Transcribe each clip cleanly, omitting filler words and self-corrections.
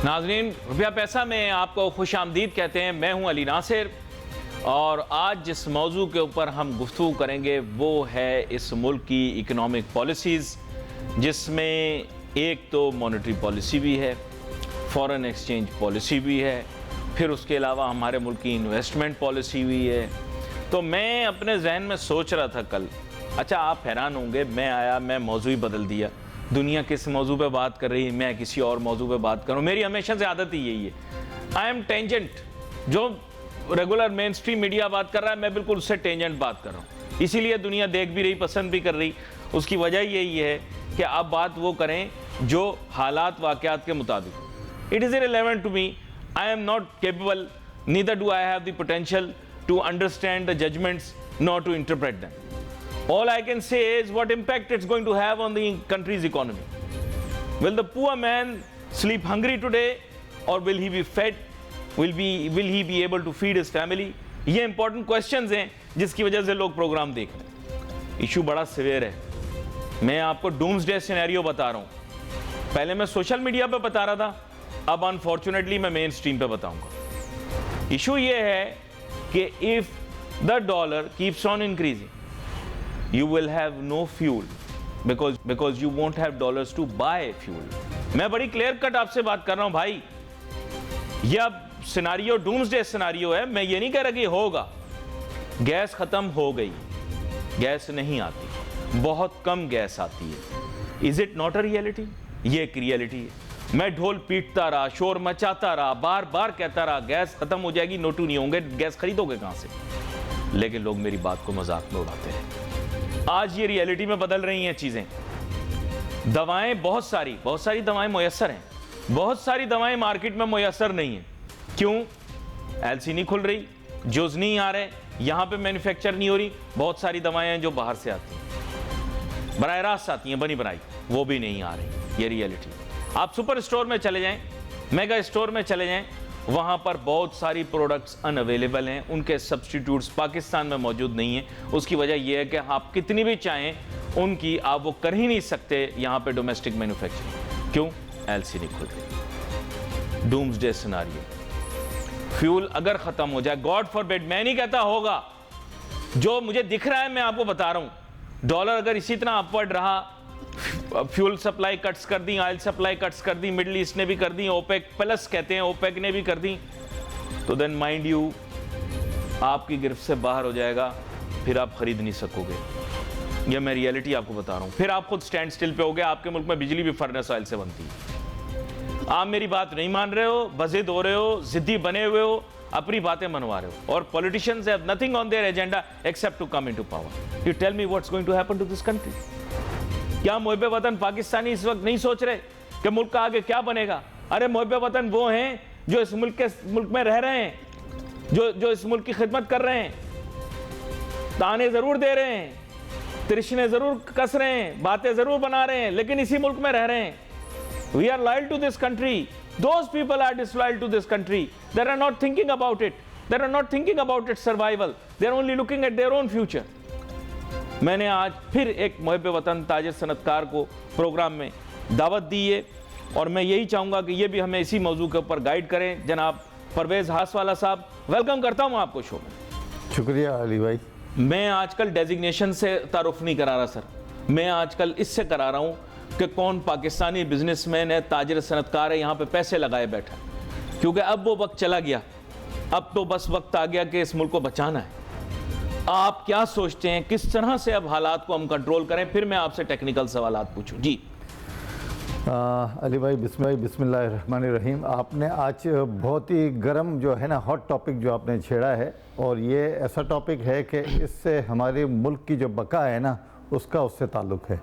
नाजरीन, रुपया पैसा में आपको खुश आमदीद कहते हैं। मैं हूं अली नासिर और आज जिस मौजू के ऊपर हम गुफ्तगू करेंगे वो है इस मुल्क की इकनॉमिक पॉलिसीज़, जिसमें एक तो मॉनेटरी पॉलिसी भी है, फॉरेन एक्सचेंज पॉलिसी भी है, फिर उसके अलावा हमारे मुल्क की इन्वेस्टमेंट पॉलिसी भी है। तो मैं अपने जहन में सोच रहा था कल, अच्छा आप हैरान होंगे, मैं आया, मैं मौजू ही बदल दिया। दुनिया किस मौजू पे बात कर रही है, मैं किसी और मौजू पे बात करूं। मेरी हमेशा से आदत ही यही है, आई एम टेंजेंट। जो रेगुलर मेन स्ट्रीम मीडिया बात कर रहा है, मैं बिल्कुल उससे टेंजेंट बात कर रहा हूँ। इसीलिए दुनिया देख भी रही, पसंद भी कर रही। उसकी वजह यही है कि आप बात वो करें जो हालात वाक़यात के मुताबिक। It is irrelevant to me, I am not capable, neither do I have the potential to understand the judgments, nor to interpret them. All I can say is what impact it's going to have on the country's economy. Will the poor man sleep hungry today, or will he be fed? Will he be able to feed his family? ये important questions हैं जिसकी वजह से लोग programme देख रहे हैं। Issue बड़ा सिवियर है। मैं आपको डूम्सडे सिनेरियो बता रहा हूँ। पहले मैं सोशल मीडिया पे बता रहा था, अब अनफॉर्चुनेटली मैं मेन स्ट्रीम पे बताऊंगा। इशू ये है कि if the dollar keeps on increasing, you will have no fuel because you won't have dollars to buy fuel. मैं बड़ी क्लियर कट आपसे बात कर रहा हूं भाई। यह अब सिनारियो डूम्सडे सिनारियो है। मैं ये नहीं कह रहा कि होगा। गैस खत्म हो गई, गैस नहीं आती, बहुत कम गैस आती है। Is it not a reality? ये एक रियलिटी है। मैं ढोल पीटता रहा, शोर मचाता रहा, बार बार कहता रहा गैस खत्म हो जाएगी, नोटू नहीं होंगे, गैस खरीदोगे कहां से? लेकिन लोग मेरी बात को मजाक में उड़ाते हैं। आज ये रियलिटी में बदल रही हैं चीजें। दवाएं बहुत सारी दवाएं मुयस्सर हैं, बहुत सारी दवाएं मार्केट में मुयस्सर नहीं है। क्यों? एलसी नहीं खुल रही, जोज नहीं आ रहे, यहां पे मैन्युफैक्चर नहीं हो रही। बहुत सारी दवाएं हैं जो बाहर से आती हैं, बराह रास्त आती हैं बनी बनाई, वो भी नहीं आ रही। ये रियलिटी। आप सुपर स्टोर में चले जाएं, मेगा स्टोर में चले जाएं, वहां पर बहुत सारी प्रोडक्ट्स अनअवेलेबल हैं, उनके सब्स्टिट्यूट्स पाकिस्तान में मौजूद नहीं हैं। उसकी वजह यह है कि आप कितनी भी चाहें उनकी, आप वो कर ही नहीं सकते यहां पे डोमेस्टिक मैन्युफैक्चरिंग। क्यों? एलसी नहीं खुल रही। Doomsday scenario. फ्यूल अगर खत्म हो जाए, गॉड फॉरबिड, मैं नहीं कहता होगा, जो मुझे दिख रहा है मैं आपको बता रहा हूं। डॉलर अगर इसी तरह अपवर्ड रहा, फ्यूल सप्लाई कट्स कर दी, ऑयल सप्लाई कट्स कर दी, मिडल ईस्ट ने भी कर दी, ओपेक प्लस कहते हैं, ओपेक ने भी कर दी, तो देन माइंड यू आपकी गिरफ्त से बाहर हो जाएगा, फिर आप खरीद नहीं सकोगे। यह मैं रियलिटी आपको बता रहा हूं। फिर आप खुद स्टैंड स्टिल पे हो गए। आपके मुल्क में बिजली भी फर्नेस ऑयल से बनती है। आप मेरी बात नहीं मान रहे हो, बज़िद हो रहे हो, जिद्दी बने हुए हो, अपनी बातें मनवा रहे हो, और politicians have nothing on their agenda except to come into power. You tell me what's going to happen to this country? क्या मुहब्बे वतन पाकिस्तानी इस वक्त नहीं सोच रहे कि मुल्क का आगे क्या बनेगा? अरे मुहब्बे वतन वो हैं जो इस मुल्क में रह रहे हैं, जो इस मुल्क की खिदमत कर रहे हैं, ताने जरूर दे रहे हैं, तृष्णे जरूर कस रहे हैं, बातें जरूर बना रहे हैं, लेकिन इसी मुल्क में रह रहे हैं। We are loyal to this country. Those people are disloyal to this country. They are not thinking about it, they are not thinking about it survival, they are only looking at their own future. मैंने आज फिर एक मुहब्बे वतन ताजिर सनतकार को programme में दावत दी है, और मैं यही चाहूँगा कि ये भी हमें इसी मौजू के ऊपर गाइड करें। जनाब परवेज़ हासवाला साहब, वेलकम करता हूँ आपको शो में। शुक्रिया अली भाई। मैं आजकल डेजिग्नेशन से तारुफ नहीं करा रहा सर, मैं आजकल इससे करा रहा हूँ कि कौन पाकिस्तानी बिजनेसमैन है, ताजिर सनतकार है, यहाँ पे पैसे लगाए बैठा। क्योंकि अब वो वक्त चला गया, अब तो बस वक्त आ गया कि इस मुल्क को बचाना है। आप क्या सोचते हैं, किस तरह से अब हालात को हम कंट्रोल करें? फिर मैं आपसे टेक्निकल सवालात पूछूं। जी अली भाई, बिस्मिल्लाहिर्रहमानिर्रहीम। आपने आज बहुत ही गर्म जो है ना, हॉट टॉपिक जो आपने छेड़ा है, और ये ऐसा टॉपिक है कि इससे हमारे मुल्क की जो बका है ना, उससे ताल्लुक़ है।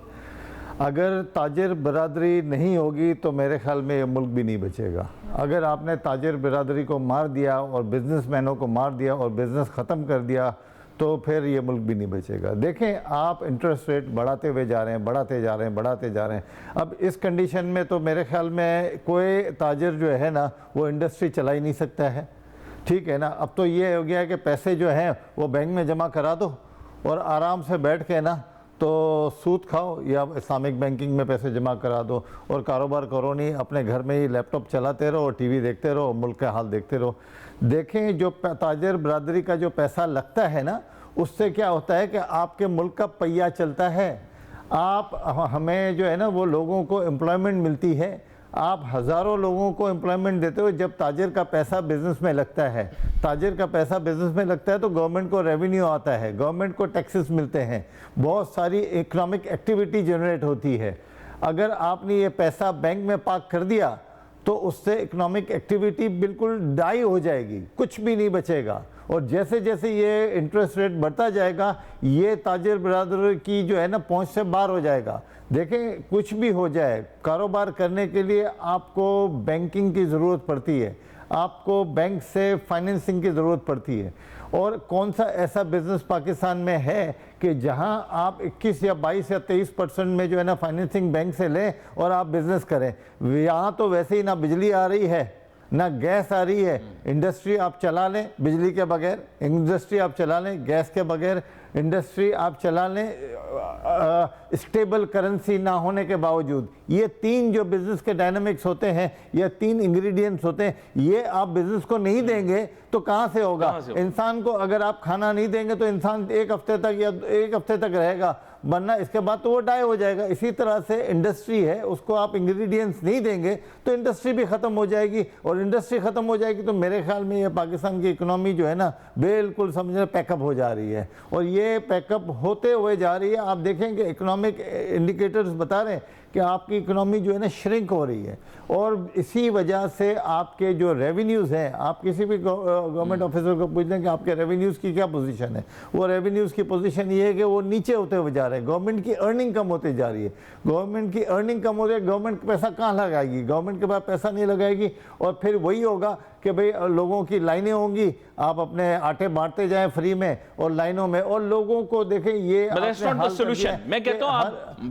अगर ताजिर बरादरी नहीं होगी तो मेरे ख्याल में ये मुल्क भी नहीं बचेगा। अगर आपने ताजिर बरादरी को मार दिया और बिजनेसमैनों को मार दिया और बिज़नेस ख़त्म कर दिया तो फिर ये मुल्क भी नहीं बचेगा। देखें, आप इंटरेस्ट रेट बढ़ाते हुए जा रहे हैं, बढ़ाते जा रहे हैं। अब इस कंडीशन में तो मेरे ख्याल में कोई ताजिर जो है ना, वो इंडस्ट्री चला ही नहीं सकता है। ठीक है ना? अब तो ये हो गया है कि पैसे जो हैं वो बैंक में जमा करा दो और आराम से बैठ के ना तो सूद खाओ या इस्लामिक बैंकिंग में पैसे जमा करा दो और कारोबार करो नहीं, अपने घर में ही लैपटॉप चलाते रहो, टीवी देखते रहो, मुल्क का हाल देखते रहो। देखें जो ताजर बरादरी का जो पैसा लगता है ना, उससे क्या होता है कि आपके मुल्क का पहिया चलता है। आप हमें जो है ना वो लोगों को एम्प्लॉयमेंट मिलती है, आप हज़ारों लोगों को एम्प्लॉयमेंट देते हो। जब ताजिर का पैसा बिजनेस में लगता है, ताजिर का पैसा बिजनेस में लगता है तो गवर्नमेंट को रेवेन्यू आता है, गवर्नमेंट को टैक्सेस मिलते हैं, बहुत सारी इकोनॉमिक एक्टिविटी जनरेट होती है। अगर आपने ये पैसा बैंक में पार्क कर दिया तो उससे इकोनॉमिक एक्टिविटी बिल्कुल डाई हो जाएगी, कुछ भी नहीं बचेगा। और जैसे जैसे ये इंटरेस्ट रेट बढ़ता जाएगा, ये ताजिर बरादर की जो है ना पहुंच से बाहर हो जाएगा। देखें कुछ भी हो जाए, कारोबार करने के लिए आपको बैंकिंग की ज़रूरत पड़ती है, आपको बैंक से फाइनेंसिंग की ज़रूरत पड़ती है। और कौन सा ऐसा बिज़नेस पाकिस्तान में है कि जहां आप 21 या 22 या 23% में जो है ना फाइनेंसिंग बैंक से लें और आप बिज़नेस करें। यहाँ तो वैसे ही ना बिजली आ रही है ना गैस आ रही है। इंडस्ट्री आप चला लें बिजली के बगैर, इंडस्ट्री आप चला लें गैस के बगैर, इंडस्ट्री आप चला लें स्टेबल करेंसी ना होने के बावजूद। ये तीन जो बिजनेस के डायनामिक्स होते हैं, ये तीन इंग्रेडिएंट्स होते हैं, ये आप बिजनेस को नहीं देंगे तो कहाँ से होगा? इंसान को अगर आप खाना नहीं देंगे तो इंसान एक हफ्ते तक रहेगा, वरना इसके बाद तो वो डाई हो जाएगा। इसी तरह से इंडस्ट्री है, उसको आप इंग्रेडिएंट्स नहीं देंगे तो इंडस्ट्री भी ख़त्म हो जाएगी, और इंडस्ट्री ख़त्म हो जाएगी तो मेरे ख्याल में ये पाकिस्तान की इकोनॉमी जो है ना बिल्कुल समझे पैकअप हो जा रही है, और ये पैकअप होते हुए जा रही है। आप देखेंगे इकोनॉमिक इंडिकेटर्स बता रहे हैं कि आपकी इकोनॉमी जो है ना श्रिंक हो रही है, और इसी वजह से आपके जो रेवेन्यूज़ हैं, आप किसी भी गवर्नमेंट ऑफिसर को पूछ लें कि आपके रेवेन्यूज़ की क्या पोजीशन है, वो रेवेन्यूज़ की पोजीशन ये है कि वो नीचे होते हुए जा रहे हैं। गवर्नमेंट की अर्निंग कम होती जा रही है, गवर्नमेंट की अर्निंग कम हो रही है, गवर्नमेंट पैसा कहाँ लगाएगी? गवर्नमेंट के पास पैसा नहीं लगाएगी, और फिर वही होगा कि भाई लोगों की लाइनें होंगी, आप अपने आटे बांटते जाएं फ्री में और लाइनों में, और लोगों को देखें ये सोल्यूशन। मैं कहता हूं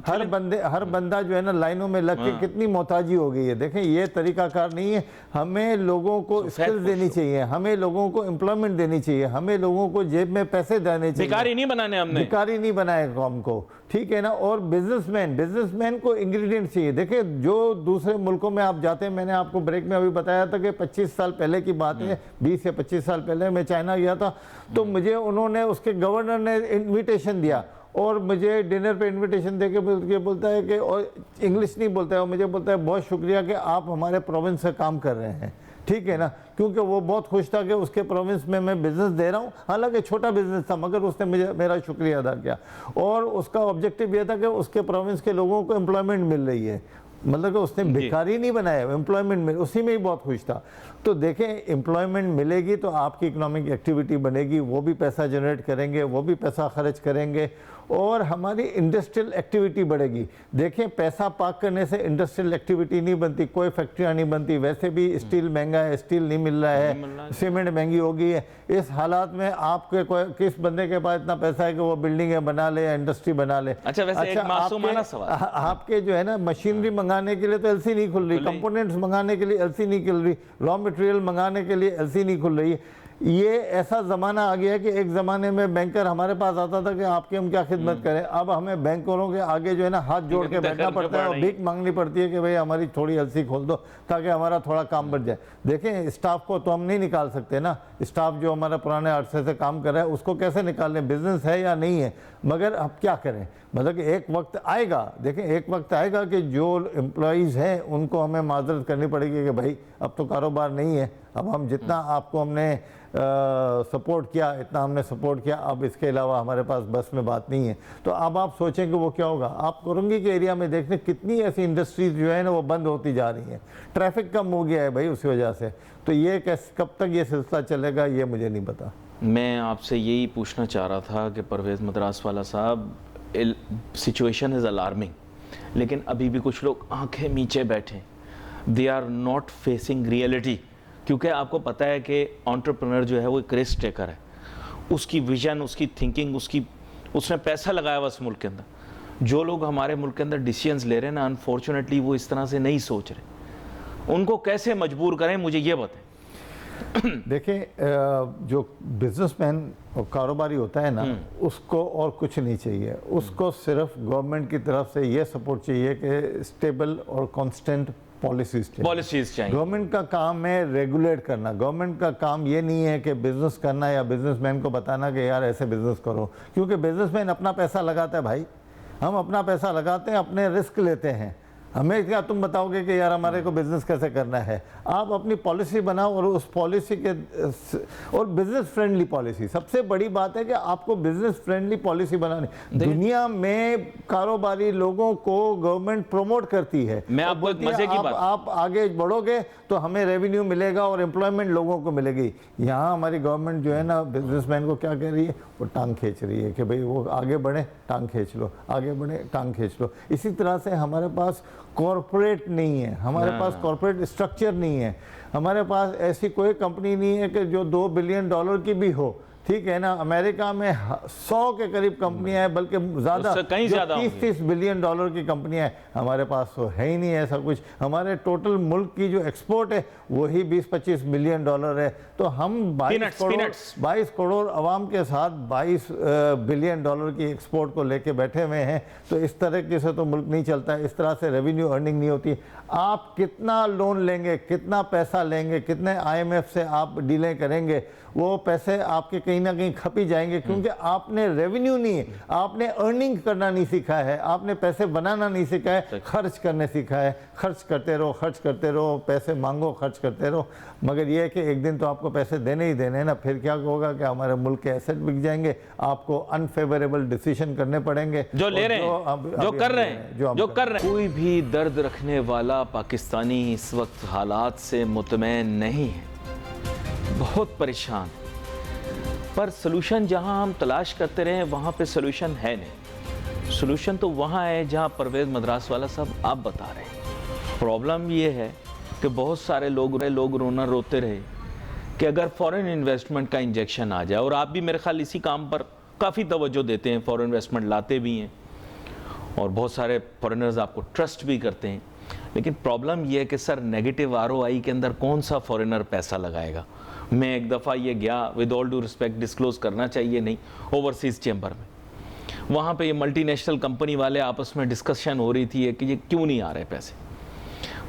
हर बंदा जो है ना लाइनों में लग के कितनी मोहताजी हो गई है। देखें ये तरीकाकार नहीं है। हमें लोगों को स्किल्स देनी चाहिए, हमें लोगों को एम्प्लॉयमेंट देनी चाहिए, हमें लोगों को जेब में पैसे देने चाहिए। भिखारी नहीं बनाने, हमने भिखारी नहीं बनाए कौम को, ठीक है ना। और बिजनेसमैन को इंग्रेडिएंट चाहिए। देखिए जो दूसरे मुल्कों में आप जाते हैं, मैंने आपको ब्रेक में अभी बताया था कि 25 साल पहले की बात है, 20 या 25 साल पहले मैं चाइना गया था, तो मुझे उन्होंने, उसके गवर्नर ने इन्विटेशन दिया, और मुझे डिनर पे इनविटेशन दे के बोलता है कि, और इंग्लिश नहीं बोलता है, और मुझे बोलता है बहुत शुक्रिया कि आप हमारे प्रोविंस से काम कर रहे हैं, ठीक है ना। क्योंकि वो बहुत खुश था कि उसके प्रोविंस में मैं बिज़नेस दे रहा हूँ, हालांकि छोटा बिज़नेस था, मगर उसने मेरा शुक्रिया अदा किया, और उसका ऑब्जेक्टिव ये था कि उसके प्रोविंस के लोगों को एम्प्लॉयमेंट मिल रही है, मतलब कि उसने भिखारी नहीं बनाया, एम्प्लॉयमेंट मिल, उसी में ही बहुत खुश था। तो देखें एम्प्लॉयमेंट मिलेगी तो आपकी इकोनॉमिक एक्टिविटी बनेगी, वो भी पैसा जनरेट करेंगे, वो भी पैसा खर्च करेंगे, और हमारी इंडस्ट्रियल एक्टिविटी बढ़ेगी। देखें पैसा पार्क करने से इंडस्ट्रियल एक्टिविटी नहीं बनती, कोई फैक्ट्रियाँ नहीं बनती, वैसे भी स्टील महंगा है, स्टील नहीं मिल रहा है, सीमेंट महंगी हो गई है। इस हालात में आपके किस बंदे के पास इतना पैसा है कि वो बिल्डिंगें बना ले या इंडस्ट्री बना ले? अच्छा, वैसे एक मासूमाना सवाल, आपके जो है ना मशीनरी मंगाने के लिए तो एलसी नहीं खुल रही, कंपोनेंट्स मंगाने के लिए एलसी नहीं खुल रही, रॉ मटेरियल मंगाने के लिए एलसी नहीं खुल रही। ये ऐसा ज़माना आ गया है कि एक ज़माने में बैंकर हमारे पास आता था कि आपकी हम क्या खिदमत करें, अब हमें बैंकरों के आगे जो है ना हाथ जोड़ के बैठना पड़ता है और भीख मांगनी पड़ती है कि भाई हमारी थोड़ी एलसी खोल दो ताकि हमारा थोड़ा काम बढ़ जाए। देखें स्टाफ को तो हम नहीं निकाल सकते ना, स्टाफ जो हमारा पुराने अरसे से काम कर रहा है उसको कैसे निकाल लें, बिजनेस है या नहीं है, मगर अब क्या करें, मतलब कि एक वक्त आएगा, देखें एक वक्त आएगा कि जो एम्प्लॉयज़ हैं उनको हमें माजरत करनी पड़ेगी कि भाई अब तो कारोबार नहीं है, अब हम जितना आपको हमने सपोर्ट किया इतना हमने सपोर्ट किया, अब इसके अलावा हमारे पास बस में बात नहीं है। तो अब आप सोचें कि वो क्या होगा। आप कोरंगी के एरिया में देखने कितनी ऐसी इंडस्ट्रीज जो है ना वो बंद होती जा रही हैं, ट्रैफिक कम हो गया है भाई उसी वजह से। तो ये कब तक ये सिलसिला चलेगा ये मुझे नहीं पता। मैं आपसे यही पूछना चाह रहा था कि परवेज़ मद्रास वाला साहब, सिचुएशन इज़ अलार्मिंग, लेकिन अभी भी कुछ लोग आंखें नीचे बैठे, they are not facing reality, क्योंकि आपको पता है कि एंटरप्रेन्योर जो है वो एक रिस्क टेकर है, उसकी विजन, उसकी थिंकिंग, उसने पैसा लगाया हुआ इस मुल्क के अंदर। जो लोग हमारे मुल्क के अंदर डिसीजंस ले रहे हैं ना, अनफॉर्चुनेटली वो इस तरह से नहीं सोच रहे, उनको कैसे मजबूर करें मुझे ये बताएं। देखिए, जो बिजनेसमैन और कारोबारी होता है ना, उसको और कुछ नहीं चाहिए। उसको सिर्फ गवर्नमेंट की तरफ से ये सपोर्ट चाहिए कि स्टेबल और कांस्टेंट पॉलिसीज चाहिए। गवर्नमेंट का काम है रेगुलेट करना। गवर्नमेंट का काम ये नहीं है कि बिजनेस करना या बिजनेसमैन को बताना कि यार ऐसे बिजनेस करो, क्योंकि बिजनेसमैन अपना पैसा लगाता है भाई। हम अपना पैसा लगाते हैं, अपने रिस्क लेते हैं। हमें क्या तुम बताओगे कि यार हमारे को बिजनेस कैसे करना है? आप अपनी पॉलिसी बनाओ और उस पॉलिसी के और बिजनेस फ्रेंडली पॉलिसी। सबसे बड़ी बात है कि आपको बिजनेस फ्रेंडली पॉलिसी बनानी। दुनिया में कारोबारी लोगों को गवर्नमेंट प्रमोट करती है। मैं आपको एक मजे की बात, आप आगे बढ़ोगे तो हमें रेवेन्यू मिलेगा और एम्प्लॉयमेंट लोगों को मिलेगी। यहाँ हमारी गवर्नमेंट जो है ना, बिजनेसमैन को क्या कह रही है? वो टांग खींच रही है कि भाई वो आगे बढ़े, टांग खींच लो, आगे बढ़े, टांग खींच लो। इसी तरह से हमारे पास कॉरपोरेट नहीं है, हमारे पास कॉरपोरेट स्ट्रक्चर नहीं है, हमारे पास ऐसी कोई कंपनी नहीं है कि जो $2 बिलियन की भी हो। ठीक है ना, अमेरिका में 100 के करीब कंपनियां हैं, बल्कि ज़्यादा, 30-30 बिलियन डॉलर की कंपनियां हैं। हमारे पास तो है ही नहीं ऐसा कुछ। हमारे टोटल मुल्क की जो एक्सपोर्ट है वही 20-25 बिलियन डॉलर है। तो हम 22 करोड़ आवाम के साथ 22 बिलियन डॉलर की एक्सपोर्ट को लेके बैठे हुए हैं। तो इस तरीके से तो मुल्क नहीं चलता है, इस तरह से रेवेन्यू अर्निंग नहीं होती। आप कितना लोन लेंगे, कितना पैसा लेंगे, कितने IMF से आप डीलें करेंगे, वो पैसे आपके कहीं ना कहीं खप ही जाएंगे, क्योंकि आपने रेवेन्यू नहीं है, आपने अर्निंग करना नहीं सीखा है, आपने पैसे बनाना नहीं सीखा है, खर्च करने सीखा है। खर्च करते रहो, खर्च करते रहो, पैसे मांगो, खर्च करते रहो। मगर ये है कि एक दिन तो आपको पैसे देने ही देने हैं ना। फिर क्या होगा कि हमारे मुल्क के एसेट बिक जाएंगे, आपको अनफेवरेबल डिसीजन करने पड़ेंगे, जो ले रहे हैं, जो कर रहे हैं। कोई भी दर्द रखने वाला पाकिस्तानी इस वक्त हालात से मुतमैन नहीं है, बहुत परेशान। पर सलूशन जहां हम तलाश करते रहे वहां पे सलूशन है नहीं। सलूशन तो वहां है जहां परवेज मद्रास वाला साहब आप बता रहे हैं। प्रॉब्लम ये है कि बहुत सारे लोग रोना रोते रहे कि अगर फॉरेन इन्वेस्टमेंट का इंजेक्शन आ जाए, और आप भी मेरे ख्याल इसी काम पर काफ़ी तवज्जो देते हैं, फॉरेन इन्वेस्टमेंट लाते भी हैं और बहुत सारे फॉरेनर्स आपको ट्रस्ट भी करते हैं। लेकिन प्रॉब्लम यह है कि सर नेगेटिव ROI के अंदर कौन सा फॉरेनर पैसा लगाएगा? मैं एक दफ़ा ये गया, with all due respect, disclose करना चाहिए नहीं, ओवरसीज़ चैम्बर में। वहाँ पे ये मल्टीनेशनल कंपनी वाले आपस में डिस्कशन हो रही थी कि ये क्यों नहीं आ रहे पैसे।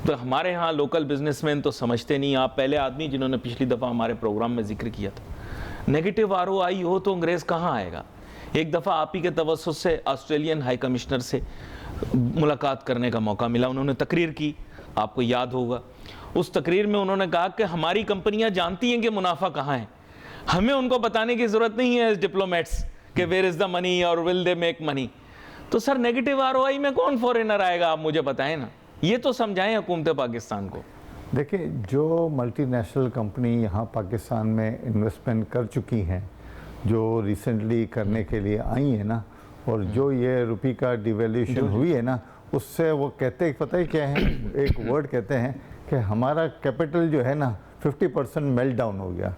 तो हमारे यहाँ लोकल बिजनेसमैन तो समझते नहीं। आप पहले आदमी जिन्होंने पिछली दफ़ा हमारे प्रोग्राम में जिक्र किया था, नेगेटिव ROI हो तो अंग्रेज़ कहाँ आएगा? एक दफ़ा आप ही के तवस्सुस से ऑस्ट्रेलियन हाई कमिश्नर से मुलाकात करने का मौका मिला। उन्होंने तकरीर की, आपको याद होगा। उस तकरीर में उन्होंने कहा कि हमारी कंपनियां जानती हैं कि मुनाफा कहाँ है, हमें उनको बताने की ज़रूरत नहीं है एज डिप्लोमेट्स कि वेयर इज़ द मनी और विल दे मेक मनी। तो सर नेगेटिव ROI में कौन फॉरेनर आएगा? आप मुझे बताएं ना, ये तो समझाएं हुकूमत पाकिस्तान को। देखिए, जो मल्टीनेशनल कंपनी यहाँ पाकिस्तान में इन्वेस्टमेंट कर चुकी हैं, जो रिसेंटली करने के लिए आई है ना, और जो ये रुपये का डिवेल्यूशन हुई है ना, उससे वो कहते हैं, पता है क्या है, एक वर्ड कहते हैं कि हमारा कैपिटल जो है ना 50% मेल्ट डाउन हो गया।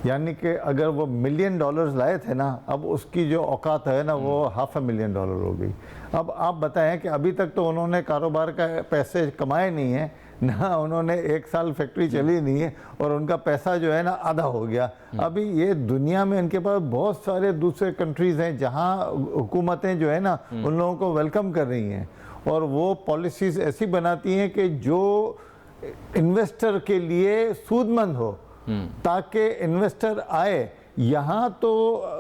यानी कि अगर वो $1 मिलियन लाए थे ना, अब उसकी जो औकात है ना वो $500,000 हो गई। अब आप बताएं कि अभी तक तो उन्होंने कारोबार का पैसे कमाए नहीं है ना, उन्होंने 1 साल फैक्ट्री चली नहीं है और उनका पैसा जो है ना आधा हो गया। अभी ये दुनिया में इनके पास बहुत सारे दूसरे कंट्रीज़ हैं जहां हुकूमतें जो है ना उन लोगों को वेलकम कर रही हैं, और वो पॉलिसीज़ ऐसी बनाती हैं कि जो इन्वेस्टर के लिए सूदमंद हो, ताकि इन्वेस्टर आए। यहाँ तो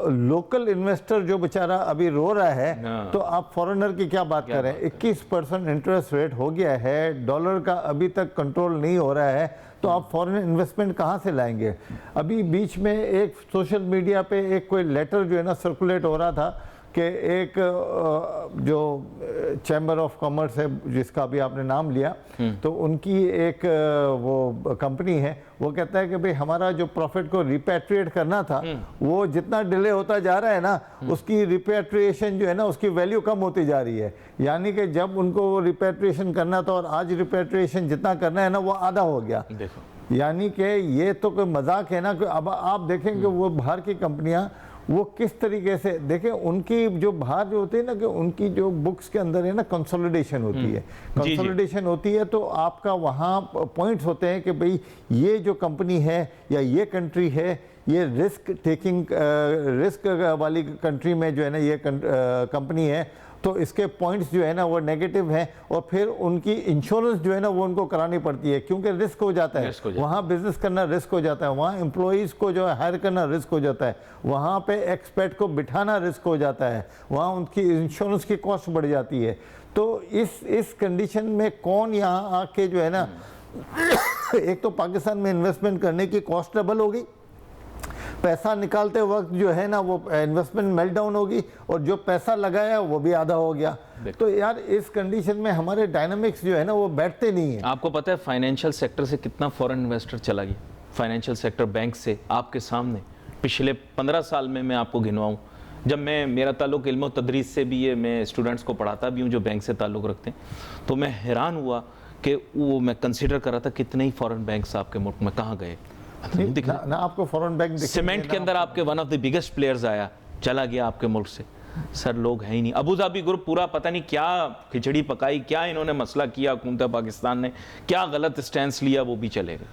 लोकल इन्वेस्टर जो बेचारा अभी रो रहा है, तो आप फॉरेनर की क्या बात करें। 21% इंटरेस्ट रेट हो गया है, डॉलर का अभी तक कंट्रोल नहीं हो रहा है, तो आप फॉरेन इन्वेस्टमेंट कहाँ से लाएंगे? अभी बीच में एक सोशल मीडिया पे एक कोई लेटर जो है ना सर्कुलेट हो रहा था कि एक जो चैम्बर ऑफ कॉमर्स है जिसका अभी आपने नाम लिया, तो उनकी एक वो कंपनी है, वो कहता है कि भाई हमारा जो प्रॉफिट को रिपैट्रिएट करना था वो जितना डिले होता जा रहा है ना, उसकी रिपैट्रिएशन जो है ना उसकी वैल्यू कम होती जा रही है। यानी कि जब उनको वो रिपैट्रिएशन करना था और आज रिपैट्रिएशन जितना करना है ना वो आधा हो गया। देखो, यानी कि ये तो कोई मजाक है ना। अब आप देखेंगे वो बाहर की कंपनियां वो किस तरीके से देखें, उनकी जो बाहर जो होती है ना कि उनकी जो बुक्स के अंदर है ना कंसोलिडेशन होती है, जी। कंसोलिडेशन होती है, तो आपका वहाँ पॉइंट्स होते हैं कि भाई ये जो कंपनी है या ये कंट्री है, ये रिस्क वाली कंट्री में जो है ना ये कंपनी है, तो इसके पॉइंट्स जो है ना वो नेगेटिव हैं, और फिर उनकी इंश्योरेंस जो है ना वो उनको करानी पड़ती है, क्योंकि रिस्क हो जाता है, वहाँ बिजनेस करना रिस्क हो जाता है, वहाँ एम्प्लॉइज़ को जो है हायर करना रिस्क हो जाता है, वहाँ पे एक्सपर्ट को बिठाना रिस्क हो जाता है, वहाँ उनकी इंश्योरेंस की कॉस्ट बढ़ जाती है। तो इस कंडीशन में कौन यहाँ आके जो है ना एक तो पाकिस्तान में इन्वेस्टमेंट करने की कॉस्ट डबल हो गई, पैसा निकालते वक्त जो है ना वो इन्वेस्टमेंट मेल्ट डाउन होगी, और जो पैसा लगाया वो भी आधा हो गया। तो यार इस कंडीशन में हमारे डायनामिक्स जो है ना वो बैठते नहीं है। आपको पता है फाइनेंशियल सेक्टर से कितना फॉरेन इन्वेस्टर चला गया, फाइनेंशियल सेक्टर बैंक से, आपके सामने पिछले 15 साल में मैं आपको गिनवाऊं, जब मेरा ताल्लुक इल्म और तदरीस से भी है, मैं स्टूडेंट्स को पढ़ाता भी हूँ जो बैंक से ताल्लुक़ रखते हैं, तो मैं हैरान हुआ कि वो मैं कंसीडर कर रहा था कितने ही फॉरेन बैंक्स आपके मुल्क में कहाँ गए। ना आपको फॉरेन बैंक सीमेंट के अंदर आपके one of the biggest players आया, चला गया आपके मुल्क से। सर लोग हैं ही नहीं। अबू धाबी ग्रुप पूरा पता नहीं क्या खिचड़ी पकाई, क्या इन्होंने मसला किया, हुकूमत पाकिस्तान ने क्या गलत स्टैंड लिया, वो भी चलेगा।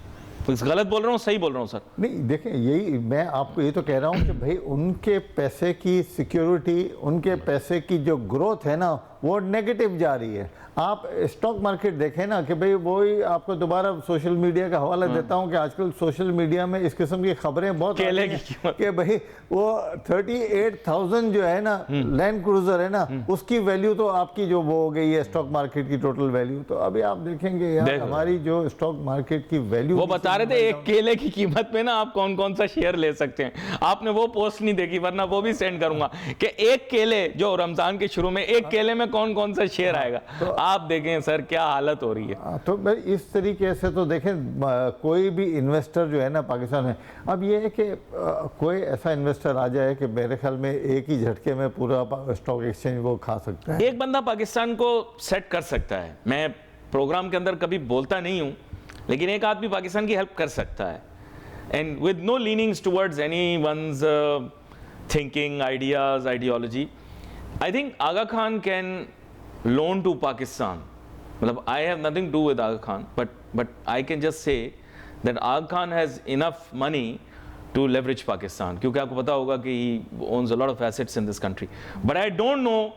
गलत बोल रहा हूँ सही बोल रहा हूँ सर? नहीं देखें, यही मैं आपको ये तो कह रहा हूँ कि भाई उनके पैसे की सिक्योरिटी, उनके पैसे की जो ग्रोथ है ना वो नेगेटिव जा रही है। आप स्टॉक मार्केट देखें ना कि भाई वही आपको दोबारा सोशल मीडिया का हवाला देता हूं कि आजकल सोशल मीडिया में इस किस्म की खबरें बहुत केले की कीमत कि भाई वो 38,000 जो है ना लैंड क्रूजर है ना उसकी वैल्यू तो आपकी जो वो हो गई है स्टॉक मार्केट की टोटल वैल्यू। तो अभी आप देखेंगे यार हमारी जो स्टॉक मार्केट की वैल्यू, वो बता रहे थे एक केले की कीमत पे ना आप कौन कौन सा शेयर ले सकते हैं। आपने वो पोस्ट नहीं देखी, वरना वो भी सेंड करूंगा कि एक केले जो रमजान के शुरू में एक केले में कौन कौन सा शेयर आएगा। तो आप देखें सर क्या हालत हो रही है। तो भाई इस तरीके से तो देखें कोई भी इन्वेस्टर जो है ना पाकिस्तान में, अब ये है कि कोई ऐसा इन्वेस्टर आ जाए कि मेरे ख्याल में एक ही झटके में पूरा स्टॉक एक्सचेंज वो खा सकता है। एक बंदा पाकिस्तान को सेट कर सकता है। मैं प्रोग्राम के अंदर कभी बोलता नहीं हूं, लेकिन एक आदमी पाकिस्तान की हेल्प कर सकता है, and with no leanings towards anyone's thinking, ideas, ideology. I think Aga Khan can loan to Pakistan. मतलब I have nothing to do with Aga Khan, but I can just say that Aga Khan has enough money to leverage Pakistan, क्योंकि आपको पता होगा कि he owns a lot of assets in this country. But I don't know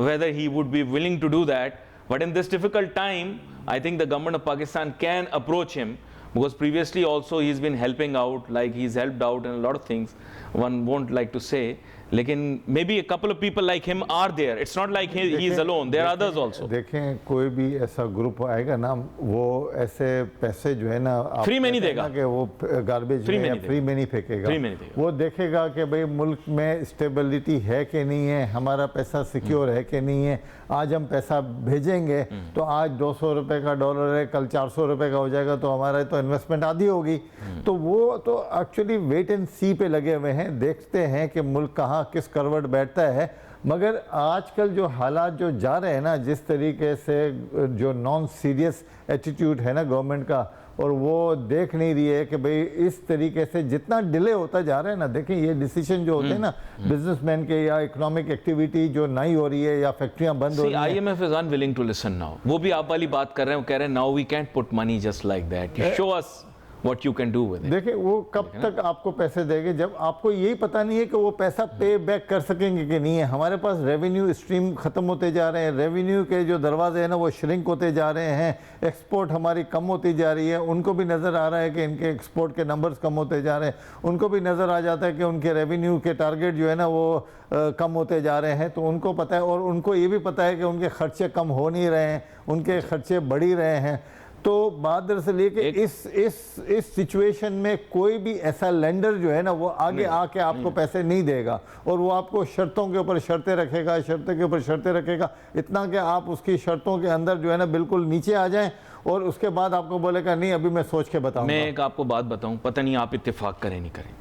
whether he would be willing to do that. But in this difficult time, I think the government of Pakistan can approach him, because previously also he's been helping out, like he's helped out in a lot of things. One won't like to say, लेकिन maybe a couple of people like him are there. It's not like he is alone. There are others also. देखें कोई भी ऐसा group आएगा ना, वो ऐसे पैसे जो है ना फ्री में नहीं देगा कि वो गार्बेज में फ्री में नहीं फेंकेगा। वो देखेगा कि भाई मुल्क में स्टेबिलिटी है कि नहीं है, हमारा पैसा सिक्योर है कि नहीं है। आज हम पैसा भेजेंगे तो आज 200 रुपए का डॉलर है, कल 400 रुपए का हो जाएगा, तो हमारा तो इन्वेस्टमेंट आधी होगी। तो वो तो एक्चुअली वेट एंड सी पे लगे हुए हैं, देखते हैं कि मुल्क कहाँ किस करवट बैठता है। मगर आजकल जो हालात जो जा रहे हैं ना, जिस तरीके से जो नॉन सीरियस एटीट्यूड है ना गवर्नमेंट का, और वो देख नहीं रही है कि भाई इस तरीके से जितना डिले होता जा रहा है ना, देखें ये डिसीजन जो होते हैं ना बिजनेसमैन के, या इकोनॉमिक एक्टिविटी जो नहीं हो रही है, या फैक्ट्रियां बंद हो रही हैं। IMF is unwilling to listen now. वो भी आप वाली बात कर रहे हैं, वो कह रहे हैं now we can't put money just like that. You show us what you can do with it. देखिए वो कब तक आपको पैसे देंगे जब आपको यही पता नहीं है कि वो पैसा पे बैक कर सकेंगे कि नहीं है। हमारे पास रेवेन्यू स्ट्रीम खत्म होते जा रहे हैं, रेवेन्यू के जो दरवाजे हैं ना वो श्रिंक होते जा रहे हैं, एक्सपोर्ट हमारी कम होती जा रही है। उनको भी नज़र आ रहा है कि इनके एक्सपोर्ट के नंबर्स कम होते जा रहे हैं, उनको भी नज़र आ जाता है कि उनके रेवेन्यू के टारगेट जो है ना वो कम होते जा रहे हैं। तो उनको पता है, और उनको ये भी पता है कि उनके खर्चे कम हो नहीं रहे हैं, उनके खर्चे बढ़ ही रहे हैं। तो बात दरअसल ये कि इस सिचुएशन में कोई भी ऐसा लेंडर जो है ना वो आगे आके आपको पैसे नहीं देगा, और वो आपको शर्तों के ऊपर शर्तें रखेगा, शर्तें के ऊपर शर्तें रखेगा, इतना कि आप उसकी शर्तों के अंदर जो है ना बिल्कुल नीचे आ जाएं, और उसके बाद आपको बोलेगा नहीं अभी मैं सोच के बताऊंगा। मैं एक आपको बात बताऊं, पता नहीं आप इत्तेफाक करें नहीं करें,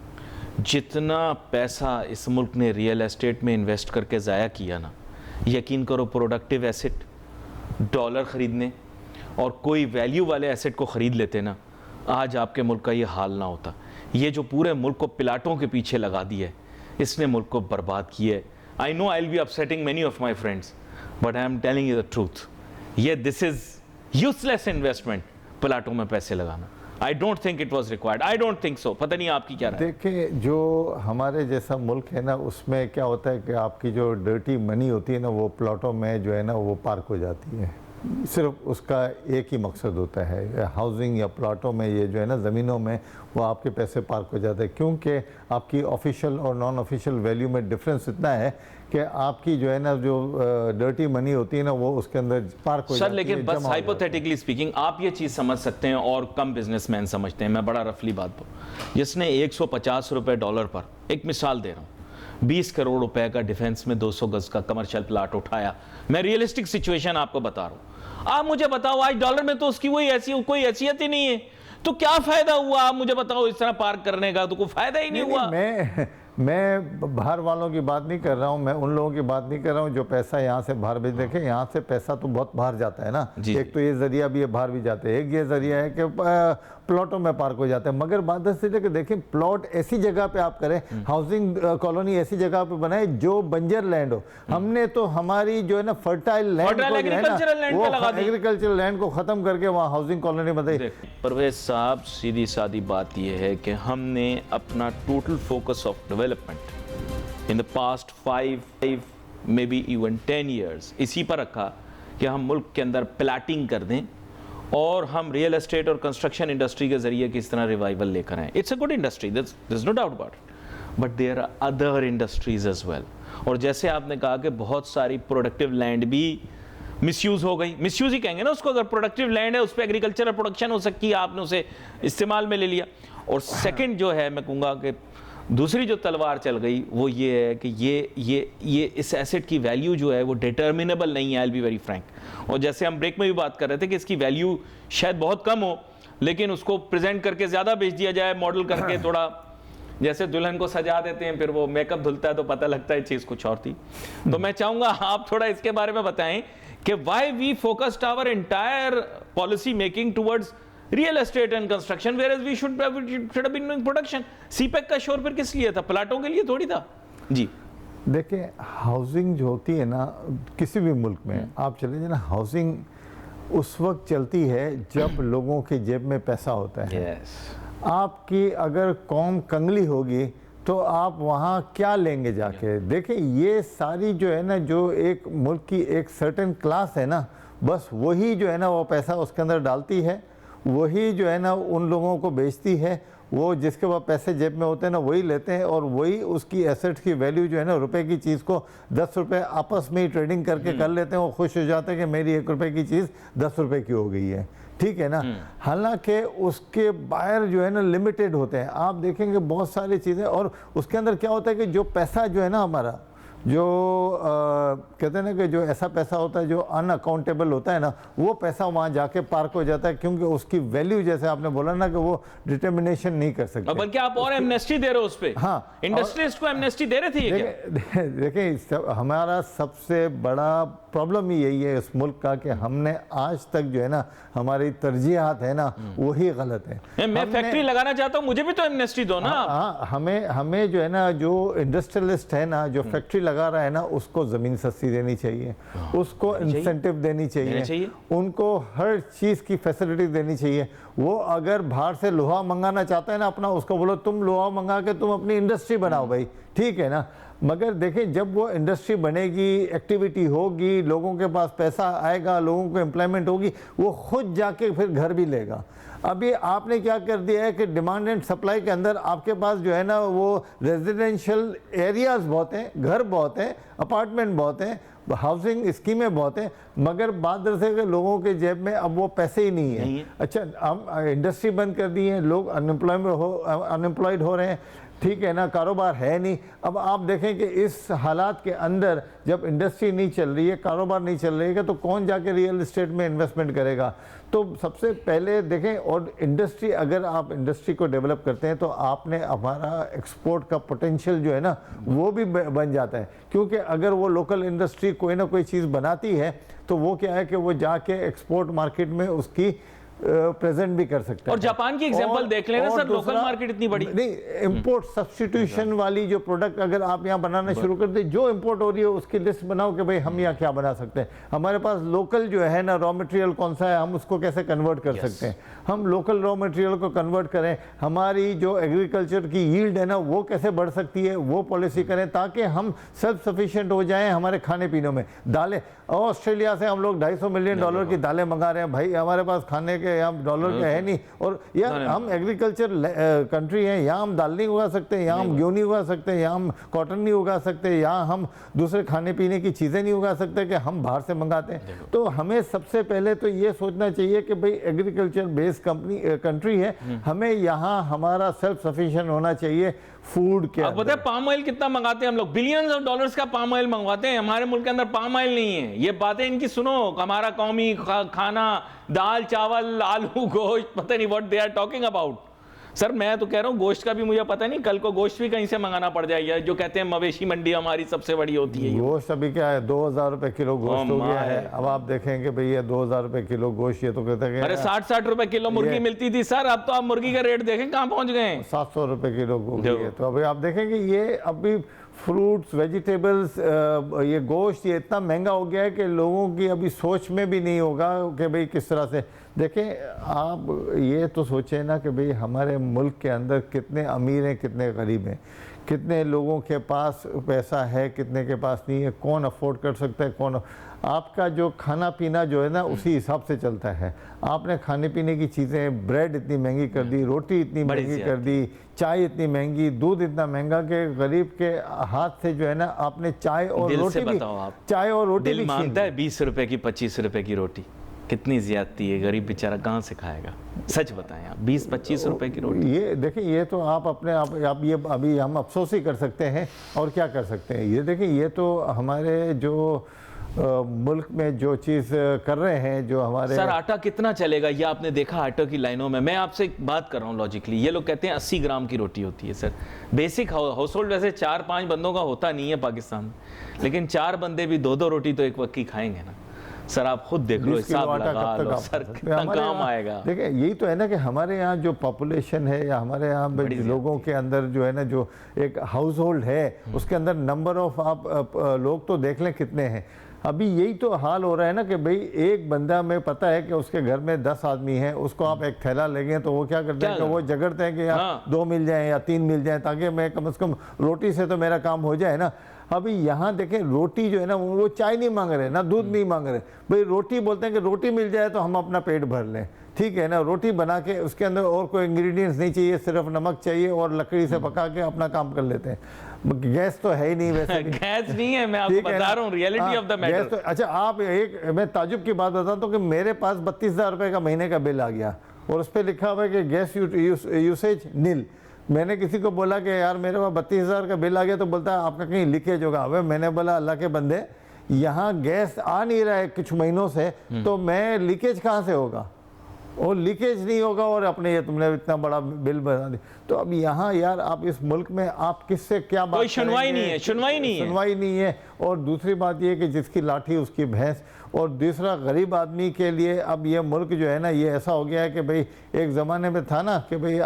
जितना पैसा इस मुल्क ने रियल एस्टेट में इन्वेस्ट करके ज़ाया किया ना, यकीन करो प्रोडक्टिव एसेट डॉलर ख़रीदने और कोई वैल्यू वाले एसेट को ख़रीद लेते ना, आज आपके मुल्क का ये हाल ना होता। ये जो पूरे मुल्क को प्लाटों के पीछे लगा दिया है, इसने मुल्क को बर्बाद किया है। I know I will be upsetting many of my friends, but I am telling you the truth, ये दिस इज यूजलेस इन्वेस्टमेंट, प्लाटों में पैसे लगाना। I don't think it was required, I don't think so. पता नहीं आपकी क्या राय है? देखिए, जो हमारे जैसा मुल्क है ना, उसमें क्या होता है कि आपकी जो डर्टी मनी होती है ना, वो प्लॉटों में जो है ना वो पार्क हो जाती है। सिर्फ उसका एक ही मकसद होता है, हाउसिंग या प्लॉटों में ये जो है ना ज़मीनों में वो आपके पैसे पार्क हो जाते हैं, क्योंकि आपकी ऑफिशियल और नॉन ऑफिशियल वैल्यू में डिफरेंस इतना है कि आपकी जो है ना जो डर्टी मनी होती है ना वो उसके अंदर पार्क हो सर, जाती है। लेकिन बस जमा हो जाती है। हाइपोथेटिकली स्पीकिंग आप ये चीज समझ सकते हैं और कम बिजनेसमैन समझते हैं, मैं बड़ा रफली बात पर, जिसने 150 रुपए डॉलर पर, एक मिसाल दे रहा हूं, 20 करोड़ रुपए का डिफेंस में 200 गज का कमर्शियल प्लाट उठाया। मैं रियलिस्टिक सिचुएशन आपको बता रहा हूं। आप मुझे बताओ, आज डॉलर में तो उसकी कोई हैसियत ही नहीं है, तो क्या फायदा हुआ? आप मुझे बताओ, इस तरह पार्क करने का तो कोई फायदा ही नहीं हुआ। मैं बाहर वालों की बात नहीं कर रहा हूँ, मैं उन लोगों की बात नहीं कर रहा हूँ जो पैसा यहाँ से बाहर भेज। देखें, यहाँ से पैसा तो बहुत बाहर जाता है ना, एक तो ये जरिया भी है, बाहर भी जाते हैं। एक ये जरिया है कि प्लॉटों में पार्क हो जाते हैं, मगर बात है कि देखें, प्लॉट ऐसी जगह पे आप करें, हाउसिंग कॉलोनी ऐसी जगह पे बनाए जो बंजर लैंड हो। हमने तो हमारी जो है ना फर्टाइल लैंड को जो है ना, वो एग्रीकल्चरल लैंड को खत्म करके वहाँ हाउसिंग कॉलोनी बनाई। परवेज साहब, सीधी सादी बात यह है कि हमने अपना total focus of development in the past 5 may be even 10 years इसी पर रखा कि हम मुल्क के अंदर प्लाटिंग कर दें और हम रियल एस्टेट और कंस्ट्रक्शन इंडस्ट्री के जरिए किस तरह रिवाइवल लेकर आए। It's a good industry, there is no doubt about it, but there are other industries as well. और जैसे आपने कहा कि बहुत सारी प्रोडक्टिव लैंड भी मिसयूज हो गई, मिसयूज ही कहेंगे ना उसको, अगर प्रोडक्टिव लैंड है उस पर एग्रीकल्चरल प्रोडक्शन हो सकती है, आपने उसे इस्तेमाल में ले लिया। और सेकंड जो है, मैं कहूँगा कि दूसरी जो तलवार चल गई वो ये है कि ये इस एसेट की वैल्यू जो है वो डिटर्मिनेबल नहीं है। I will be very Frank. और जैसे हम ब्रेक में भी बात कर रहे थे कि इसकी वैल्यू शायद बहुत कम हो, लेकिन उसको प्रेजेंट करके ज़्यादा बेच दिया जाए, मॉडल करके थोड़ा जैसे दुल्हन को सजा देते हैं, फिर वो मेकअप धुलता है तो पता लगता है चीज़ कुछ और थी। तो मैं चाहूँगा आप थोड़ा इसके बारे में बताएं कि why we focused our entire policy making towards real estate and construction, where as we should have been doing production. CPEC का शोर फिर किस लिए था? प्लाटों के लिए थोड़ी था जी। देखिए, हाउसिंग जो होती है ना किसी भी मुल्क में, आप चले जाए ना, हाउसिंग उस वक्त चलती है जब लोगों की जेब में पैसा होता है। आपकी अगर कौम कंगली होगी तो आप वहाँ क्या लेंगे जाके? देखिए, ये सारी जो है ना, जो एक मुल्क की एक सर्टेन क्लास है ना, बस वही जो है ना वो पैसा उसके अंदर डालती है, वही जो है ना उन लोगों को बेचती है। वो जिसके पास पैसे जेब में होते हैं ना वही लेते हैं, और वही उसकी एसेट्स की वैल्यू जो है ना, रुपए की चीज़ को 10 रुपये आपस में ही ट्रेडिंग करके कर लेते हैं। वो खुश हो जाते हैं कि मेरी 1 रुपये की चीज़ 10 रुपये की हो गई है, ठीक है ना। हालांकि उसके बायर जो है ना लिमिटेड होते हैं। आप देखेंगे बहुत सारी चीज़ें, और उसके अंदर क्या होता है कि जो पैसा जो है ना हमारा, जो कहते हैं ना कि जो ऐसा पैसा होता है जो अनअकाउंटेबल होता है ना, वो पैसा वहाँ जाके पार्क हो जाता है, क्योंकि उसकी वैल्यू, जैसे आपने बोला ना, कि वो डिटर्मिनेशन नहीं कर सकते। बल्कि आप और एमनेस्टी दे रहे हो उस पे। हाँ, इंडस्ट्रियलिस्ट को एमनेस्टी दे रहे थे। देखिए, हमारा सबसे बड़ा प्रॉब्लम ही यही है इस मुल्क का कि हमने आज तक जो है ना, हमारी तरजीहात है ना वही गलत है। मैं फैक्ट्री लगाना चाहता हूँ, मुझे भी तो एमनेस्टी दो ना। हाँ, हमें जो है ना, जो इंडस्ट्रियलिस्ट है ना, जो फैक्ट्री लगा रहा है ना, उसको ज़मीन सस्ती देनी चाहिए, उसको इंसेंटिव देनी चाहिए, उनको हर चीज़ की फैसिलिटी देनी चाहिए। वो अगर बाहर से लोहा मंगाना चाहता है ना अपना, उसको बोलो तुम लोहा मंगा के तुम अपनी इंडस्ट्री बनाओ भाई, ठीक है ना। मगर देखें, जब वो इंडस्ट्री बनेगी, एक्टिविटी होगी, लोगों के पास पैसा आएगा, लोगों को एम्प्लॉयमेंट होगी, वो खुद जाके फिर घर भी लेगा। अभी आपने क्या कर दिया है कि डिमांड एंड सप्लाई के अंदर आपके पास जो है ना वो रेजिडेंशियल एरियाज़ बहुत हैं, घर बहुत हैं, अपार्टमेंट बहुत हैं, हाउसिंग स्कीमें बहुत हैं, मगर बात दरअसल के लोगों के जेब में अब वो पैसे ही नहीं है। अच्छा, हम इंडस्ट्री बंद कर दी है, लोग अनएम्प्लॉयड हो रहे हैं, ठीक है ना, कारोबार है नहीं। अब आप देखें कि इस हालात के अंदर जब इंडस्ट्री नहीं चल रही है, कारोबार नहीं चल रही है, तो कौन जाके रियल एस्टेट में इन्वेस्टमेंट करेगा? तो सबसे पहले देखें, और इंडस्ट्री, अगर आप इंडस्ट्री को डेवलप करते हैं तो आपने हमारा एक्सपोर्ट का पोटेंशियल जो है ना वो भी बन जाता है, क्योंकि अगर वो लोकल इंडस्ट्री कोई ना कोई चीज़ बनाती है तो वो क्या है कि वो जाके एक्सपोर्ट मार्केट में उसकी प्रेजेंट भी कर सकते हैं। और जापान की एग्जांपल देख लेना सर, लोकल मार्केट इतनी बड़ी नहीं, इंपोर्ट सब्स्टिट्यूशन वाली जो प्रोडक्ट अगर आप यहाँ बनाना शुरू कर दे, जो इंपोर्ट हो रही है उसकी लिस्ट बनाओ कि भाई हम यहाँ क्या बना सकते हैं, हमारे पास लोकल जो है ना रॉ मटेरियल कौन सा है, हम उसको कैसे कन्वर्ट कर सकते हैं, हम लोकल रॉ मटेरियल को कन्वर्ट करें, हमारी जो एग्रीकल्चर की यील्ड है ना वो कैसे बढ़ सकती है, वो पॉलिसी करें ताकि हम सेल्फ सफिशिएंट हो जाएं हमारे खाने पीने में। दालें, ऑस्ट्रेलिया से हम लोग $250 मिलियन की दालें मंगा रहे हैं, भाई हमारे पास खाने के यहाँ डॉलर के है नहीं, और यार हम एग्रीकल्चर कंट्री हैं, यहाँ हम दाल नहीं उगा सकते, यहाँ हम गेहूं नहीं उगा सकते, यहाँ हम कॉटन नहीं उगा सकते, यहाँ हम दूसरे खाने पीने की चीज़ें नहीं उगा सकते कि हम बाहर से मंगाते हैं। तो हमें सबसे पहले तो ये सोचना चाहिए कि भाई एग्रीकल्चर बेस्ड कंट्री है, हमें यहाँ हमारा सेल्फ सफिशिएंट होना चाहिए फूड के। अब पता है पाम ऑयल कितना मंगाते हैं हम लोग, बिलियंस ऑफ डॉलर्स का पाम ऑयल मंगवाते हैं, हमारे मुल्क के अंदर पाम ऑयल नहीं है। ये बातें इनकी सुनो, हमारा कौमी खाना दाल चावल आलू गोश्त, पता नहीं what they are talking about. Sir मैं तो कह रहा हूँ गोश्त का भी मुझे पता नहीं, कल को गोश्त भी कहीं से मंगाना पड़ जाएगा, जो कहते हैं मवेशी मंडी हमारी सबसे बड़ी होती है। गोश्त अभी क्या है, 2000 रुपए किलो गोश्त हो गया है। अब आप देखेंगे भैया 2000 रुपए किलो गोश्त, ये तो कहते हैं अरे 60-60 रुपए किलो मुर्गी मिलती थी सर, अब तो आप मुर्गी का रेट देखें कहाँ पहुंच गए, 700 रुपए किलो हो गई है। तो अभी आप देखेंगे ये अभी फ्रूट्स वेजिटेबल्स, ये गोश्त ये इतना महंगा हो गया है कि लोगों की अभी सोच में भी नहीं होगा कि भाई किस तरह से। देखें आप ये तो सोचें ना कि भाई हमारे मुल्क के अंदर कितने अमीर हैं कितने गरीब हैं, कितने लोगों के पास पैसा है कितने के पास नहीं है, कौन अफोर्ड कर सकता है कौन। आपका जो खाना पीना जो है ना उसी हिसाब से चलता है। आपने खाने पीने की चीज़ें, ब्रेड इतनी महंगी कर दी, रोटी इतनी महंगी कर दी, चाय इतनी महंगी, दूध इतना महंगा कि गरीब के हाथ से जो है ना आपने चाय और रोटी भी, चाय और रोटी दिल मानता है 20 रुपए की 25 रुपए की रोटी कितनी ज्यादती है, गरीब बेचारा कहाँ से खाएगा, सच बताएं आप, 20-25 रुपए की रोटी। ये देखिए ये तो आप अपने आप ये अभी हम अफसोस ही कर सकते हैं और क्या कर सकते हैं। ये देखिए ये तो हमारे जो मुल्क में जो चीज़ कर रहे हैं, जो हमारे सर आटा कितना चलेगा ये आपने देखा आटे की लाइनों में। मैं आपसे एक बात कर रहा हूँ लॉजिकली, ये लोग कहते हैं 80 ग्राम की रोटी होती है सर, बेसिक हाउस होल्ड वैसे 4-5 बंदों का होता नहीं है पाकिस्तान में, लेकिन 4 बंदे भी 2-2 रोटी तो एक वक्त की खाएंगे ना सर। आप खुद देख लो, हिसाब लगा लो सर कितना काम आएगा। देखिए यही तो है ना कि हमारे यहाँ जो पॉपुलेशन है या हमारे यहाँ लोगों के अंदर जो है ना जो एक हाउस होल्ड है उसके अंदर नंबर ऑफ आप लोग तो देख लें कितने हैं। अभी यही तो हाल हो रहा है ना कि भाई एक बंदा में पता है कि उसके घर में 10 आदमी हैं, उसको आप एक थैला लेंगे तो वो क्या करते हैं कि वो झगड़ते हैं कि यार 2 मिल जाएं या 3 मिल जाएं ताकि मैं कम से कम रोटी से तो मेरा काम हो जाए ना। अभी यहाँ देखें रोटी जो है ना वो चाय नहीं मांग रहे ना दूध नहीं मांग रहे, भाई रोटी बोलते हैं कि रोटी मिल जाए तो हम अपना पेट भर लें, ठीक है ना। रोटी बना के उसके अंदर और कोई इंग्रेडिएंट्स नहीं चाहिए, सिर्फ नमक चाहिए और लकड़ी से पका के अपना काम कर लेते हैं। गैस तो है ही नहीं वैसे गैस नहीं है, मैं आपको बता रहा हूँ रियलिटी ऑफ द मैटर। तो अच्छा आप मैं ताजुब की बात बताता हूँ कि मेरे पास 32,000 रुपये का महीने का बिल आ गया और उस पर लिखा हुआ है कि गैस यूसेज नील। मैंने किसी को बोला कि यार मेरे पास 32,000 का बिल आ गया, तो बोलता है आपका कहीं लीकेज होगा। अब मैंने बोला अल्लाह के बंदे यहाँ गैस आ नहीं रहा है कुछ महीनों से, तो मैं लीकेज कहाँ से होगा, और लीकेज नहीं होगा और अपने ये तुमने इतना बड़ा बिल बना दिया। तो अब यहाँ यार आप इस मुल्क में आप किससे क्या बात, कोई सुनवाई नहीं है, सुनवाई नहीं है। और दूसरी बात ये कि जिसकी लाठी उसकी भैंस, और दूसरा गरीब आदमी के लिए अब ये मुल्क जो है ना ये ऐसा हो गया है कि भाई एक ज़माने में था ना कि भाई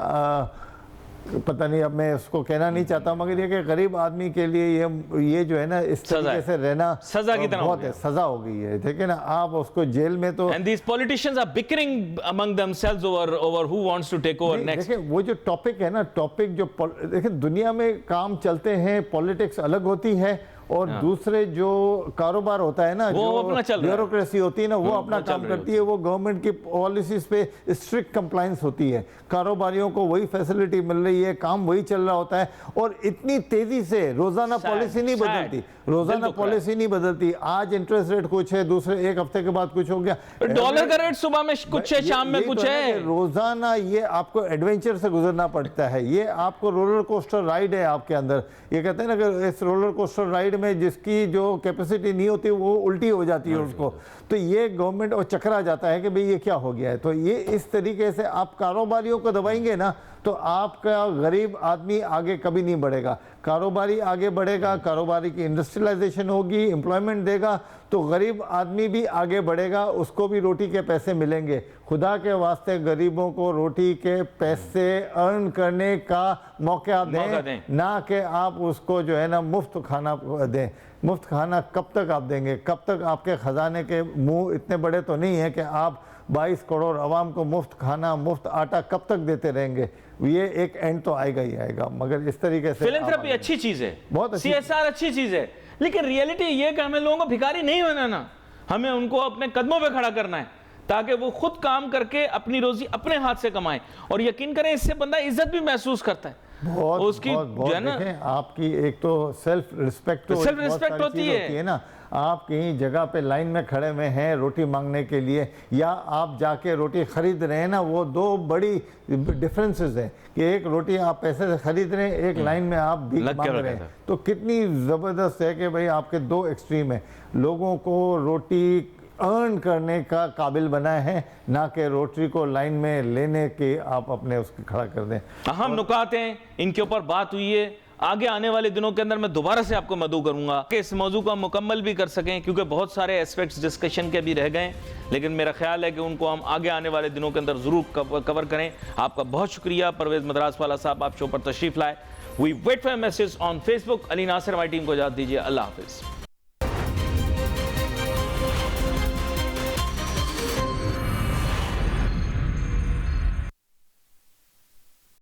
पता नहीं, अब मैं उसको कहना नहीं चाहता मगर ये कि गरीब आदमी के लिए ये जो है ना इस तरीके से रहना सजा की तरह बहुत है, सजा हो गई है, ठीक है ना। आप उसको जेल में तो and these politicians are bickering among themselves over who wants to take over next। देखिए वो जो टॉपिक है ना, टॉपिक जो देखिए दुनिया में काम चलते हैं, पॉलिटिक्स अलग होती है और दूसरे जो कारोबार होता है ना, जो ब्यूरोक्रेसी होती है ना वो अपना काम करती है, वो गवर्नमेंट की पॉलिसीज पे स्ट्रिक्ट कंप्लायंस होती है, कारोबारियों को वही फैसिलिटी मिल रही है, काम वही चल रहा होता है। और इतनी तेजी से रोजाना पॉलिसी नहीं बदलती, रोजाना पॉलिसी नहीं बदलती। आज इंटरेस्ट रेट कुछ है, दूसरे एक हफ्ते के बाद कुछ हो गया, डॉलर का रेट सुबह में कुछ है, शाम में कुछ है। रोजाना ये आपको एडवेंचर से गुजरना पड़ता है, ये आपको रोलर कोस्टर राइड है आपके अंदर। ये कहते हैं ना कि इस रोलर कोस्टर राइड में जिसकी जो कैपेसिटी नहीं होती वो उल्टी हो जाती है उसको, तो ये गवर्नमेंट और चकरा जाता है कि भाई ये क्या हो गया है। तो ये इस तरीके से आप कारोबारियों को दबाएंगे ना तो आपका गरीब आदमी आगे कभी नहीं बढ़ेगा। कारोबारी आगे बढ़ेगा, कारोबारी की इंडस्ट्रियलाइजेशन होगी, एम्प्लॉयमेंट देगा, तो गरीब आदमी भी आगे बढ़ेगा, उसको भी रोटी के पैसे मिलेंगे। खुदा के वास्ते गरीबों को रोटी के पैसे अर्न करने का मौका दें, ना कि आप उसको जो है ना मुफ्त खाना दें। मुफ्त खाना कब तक आप देंगे? कब तक? आपके ख़जाने के मुंह इतने बड़े तो नहीं है कि आप 22 करोड़ आवाम को मुफ्त खाना, मुफ्त आटा कब तक देते रहेंगे? ये एक एंड तो आएगा ही आएगा, मगर इस तरीके से फिलैंथ्रोपी अच्छी चीज है, बहुत अच्छी, CSR अच्छी चीज है, लेकिन रियलिटी ये कि हमें लोगों को भिखारी नहीं बनाना, हमें उनको अपने कदमों पे खड़ा करना है ताकि वो खुद काम करके अपनी रोजी अपने हाथ से कमाएं। और यकीन करें इससे बंदा इज्जत भी महसूस करता है। बहुत उसकी बहुत, बहुत जो है ना, देखें, आपकी एक तो सेल्फ रिस्पेक्ट होती है ना। आप कहीं जगह पे लाइन में खड़े हुए हैं रोटी मांगने के लिए, या आप जाके रोटी खरीद रहे हैं ना, वो दो बड़ी डिफरेंसेस हैं कि एक रोटी आप पैसे से खरीद रहे हैं, एक लाइन में आप भीख मांग रहे हैं। तो कितनी ज़बरदस्त है कि भाई आपके दो एक्सट्रीम है। लोगों को रोटी अर्न करने का काबिल बनाए हैं, ना कि रोटी को लाइन में लेने के आप अपने उसको खड़ा कर दें। अहम नुकात हैं, इनके ऊपर बात हुई है। आगे आने वाले दिनों के अंदर मैं दोबारा से आपको मदऊ करूंगा कि इस मौजू को हम मुकम्मल भी कर सकें, क्योंकि बहुत सारे एस्पेक्ट्स डिस्कशन के भी रह गए, लेकिन मेरा ख्याल है कि उनको हम आगे आने वाले दिनों के अंदर ज़रूर कवर करें। आपका बहुत शुक्रिया परवेज़ मद्रास वाला साहब, आप शो पर तशरीफ़ लाए। We wait for message on Facebook. Ali Nasir हमारी टीम को इजाज़त दीजिए। अल्लाह हाफिज़।